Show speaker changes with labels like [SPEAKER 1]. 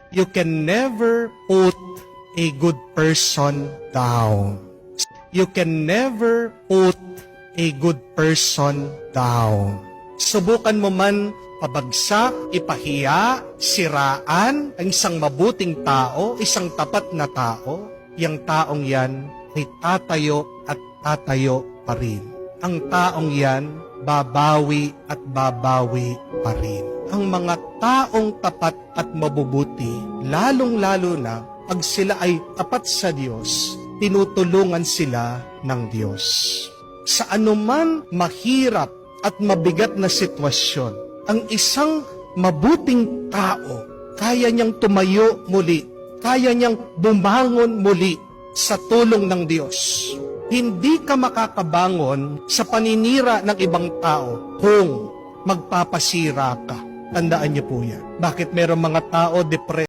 [SPEAKER 1] You can never put a good person down. You can never put a good person down. Subukan mo man pabagsak, ipahiya, siraan ang isang mabuting tao, isang tapat na tao, yung taong yan ay tatayo at tatayo pa rin. Ang taong yan, babawi at babawi pa rin. Ang mga taong tapat at mabubuti, lalong-lalo na pag sila ay tapat sa Diyos, tinutulungan sila ng Diyos. Sa anuman mahirap at mabigat na sitwasyon, ang isang mabuting tao, kaya niyang tumayo muli, kaya niyang bumangon muli sa tulong ng Diyos. Hindi ka makakabangon sa paninira ng ibang tao kung magpapasira ka. Tandaan niyo po yan. Bakit merong mga tao depressed?